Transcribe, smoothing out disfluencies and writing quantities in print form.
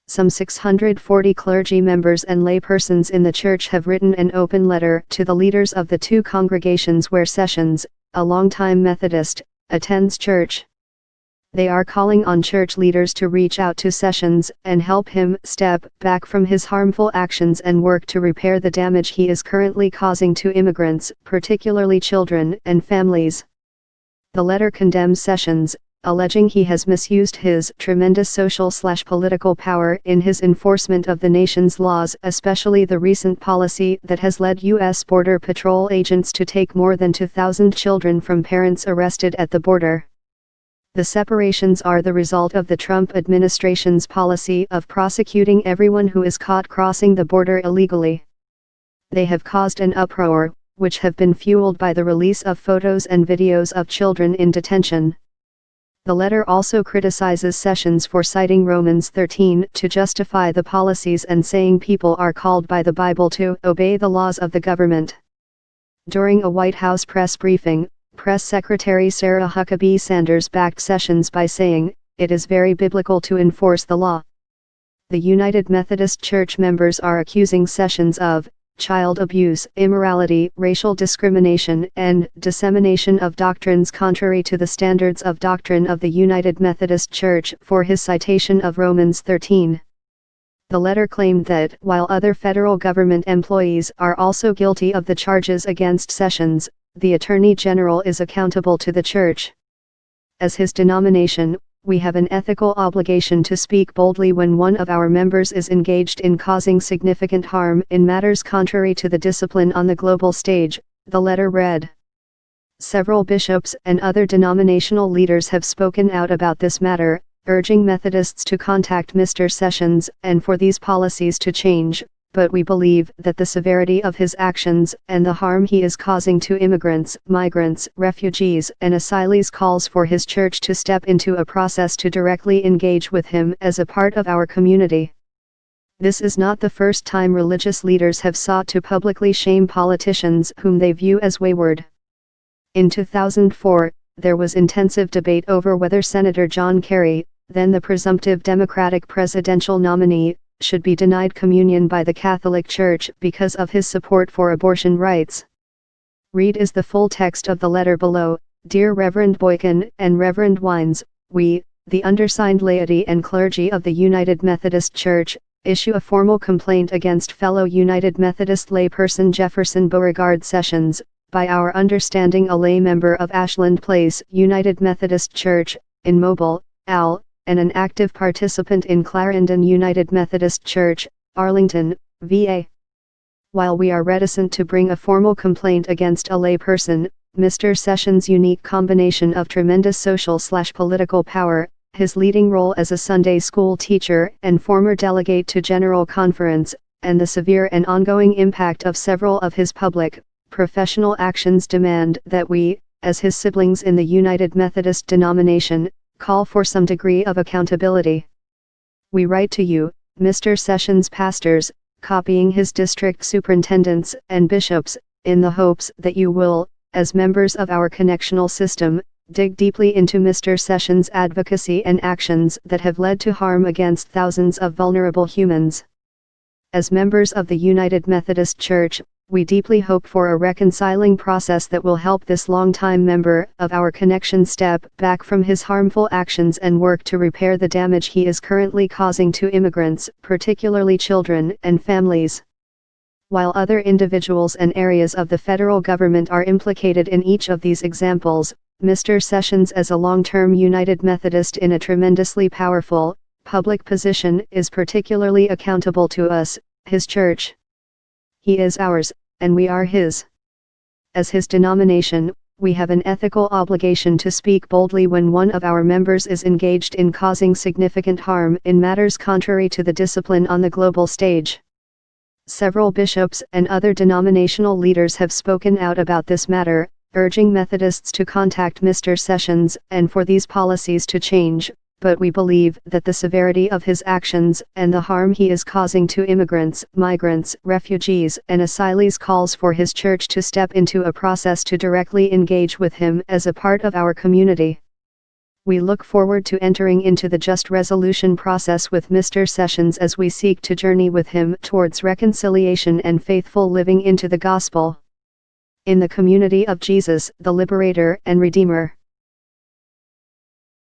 some 640 clergy members and laypersons in the church have written an open letter to the leaders of the two congregations where Sessions, a longtime Methodist, attends church. They are calling on church leaders to reach out to Sessions and help him step back from his harmful actions and work to repair the damage he is currently causing to immigrants, particularly children and families. The letter condemns Sessions, alleging he has misused his tremendous social/political power in his enforcement of the nation's laws, especially the recent policy that has led U.S. Border Patrol agents to take more than 2,000 children from parents arrested at the border. The separations are the result of the Trump administration's policy of prosecuting everyone who is caught crossing the border illegally. They have caused an uproar, which have been fueled by the release of photos and videos of children in detention. The letter also criticizes Sessions for citing Romans 13 to justify the policies and saying people are called by the Bible to obey the laws of the government. During a White House press briefing, Press Secretary Sarah Huckabee Sanders backed Sessions by saying, "It is very biblical to enforce the law." The United Methodist Church members are accusing Sessions of child abuse, immorality, racial discrimination, and dissemination of doctrines contrary to the standards of doctrine of the United Methodist Church for his citation of Romans 13. The letter claimed that while other federal government employees are also guilty of the charges against Sessions, the Attorney General is accountable to the Church. As his denomination, we have an ethical obligation to speak boldly when one of our members is engaged in causing significant harm in matters contrary to the discipline on the global stage, the letter read. Several bishops and other denominational leaders have spoken out about this matter, urging Methodists to contact Mr. Sessions and for these policies to change, but we believe that the severity of his actions and the harm he is causing to immigrants, migrants, refugees, and asylees calls for his church to step into a process to directly engage with him as a part of our community. This is not the first time religious leaders have sought to publicly shame politicians whom they view as wayward. In 2004, there was intensive debate over whether Senator John Kerry, then the presumptive Democratic presidential nominee, should be denied communion by the Catholic Church because of his support for abortion rights. Read is the full text of the letter below. Dear Reverend Boykin and Reverend Wines, we, the undersigned laity and clergy of the United Methodist Church, issue a formal complaint against fellow United Methodist layperson Jefferson Beauregard Sessions, by our understanding a lay member of Ashland Place United Methodist Church, in Mobile, AL, and an active participant in Clarendon United Methodist Church, Arlington, VA. While we are reticent to bring a formal complaint against a layperson, Mr. Sessions' unique combination of tremendous social/political power, his leading role as a Sunday school teacher and former delegate to General Conference, and the severe and ongoing impact of several of his public, professional actions demand that we, as his siblings in the United Methodist denomination, call for some degree of accountability. We write to you, Mr. Sessions' pastors, copying his district superintendents and bishops, in the hopes that you will, as members of our connectional system, dig deeply into Mr. Sessions' advocacy and actions that have led to harm against thousands of vulnerable humans. As members of the United Methodist Church, we deeply hope for a reconciling process that will help this longtime member of our connection step back from his harmful actions and work to repair the damage he is currently causing to immigrants, particularly children and families. While other individuals and areas of the federal government are implicated in each of these examples, Mr. Sessions as a long-term United Methodist in a tremendously powerful, public position is particularly accountable to us, his church. He is ours, and we are his. As his denomination, we have an ethical obligation to speak boldly when one of our members is engaged in causing significant harm in matters contrary to the discipline on the global stage. Several bishops and other denominational leaders have spoken out about this matter, urging Methodists to contact Mr. Sessions and for these policies to change, but we believe that the severity of his actions and the harm he is causing to immigrants, migrants, refugees, and asylees calls for his church to step into a process to directly engage with him as a part of our community. We look forward to entering into the just resolution process with Mr. Sessions as we seek to journey with him towards reconciliation and faithful living into the gospel. In the community of Jesus, the Liberator and Redeemer.